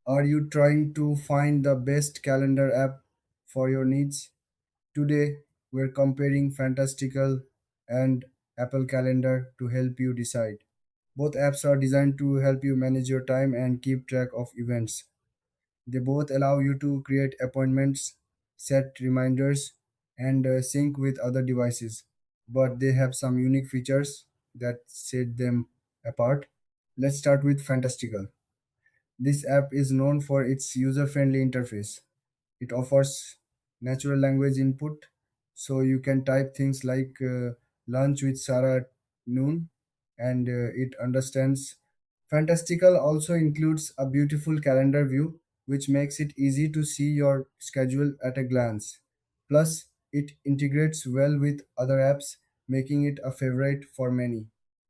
Are you trying to find the best calendar app for your needs? Today, we're comparing Fantastical and Apple Calendar to help you decide. Both apps are designed to help you manage your time and keep track of events. They both allow you to create appointments, set reminders, and sync with other devices. But they have some unique features that set them apart. Let's start with Fantastical. This app is known for its user friendly interface. It offers natural language input, so you can type things like lunch with Sarah at noon, and it understands. Fantastical also includes a beautiful calendar view, which makes it easy to see your schedule at a glance. Plus, it integrates well with other apps, making it a favorite for many.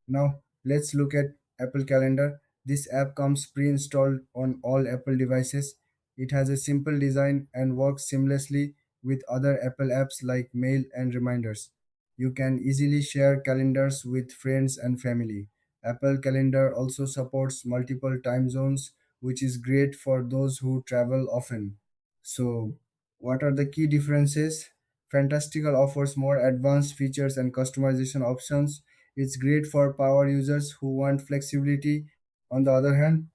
Now, let's look at Apple Calendar. This app comes pre installed on all Apple devices. It has a simple design and works seamlessly with other Apple apps like Mail and Reminders. You can easily share calendars with friends and family. Apple Calendar also supports multiple time zones, which is great for those who travel often. So, what are the key differences? Fantastical offers more advanced features and customization options. It's great for power users who want flexibility. On the other hand,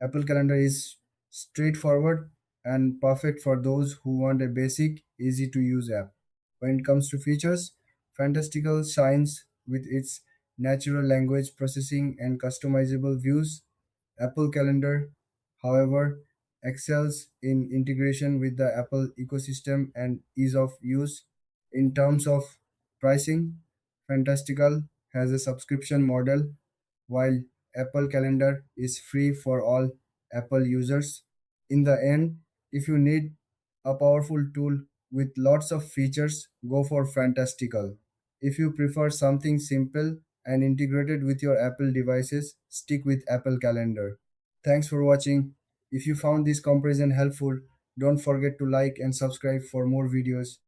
Apple Calendar is straightforward and perfect for those who want a basic, easy to use app. When it comes to features, Fantastical shines with its natural language processing and customizable views. Apple Calendar, however, excels in integration with the Apple ecosystem and ease of use. In terms of pricing, Fantastical has a subscription model, while Apple Calendar is free for all Apple users. In the end, if you need a powerful tool with lots of features, go for Fantastical. If you prefer something simple and integrated with your Apple devices, stick with Apple Calendar. Thanks for watching. If you found this comparison helpful, don't forget to like and subscribe for more videos.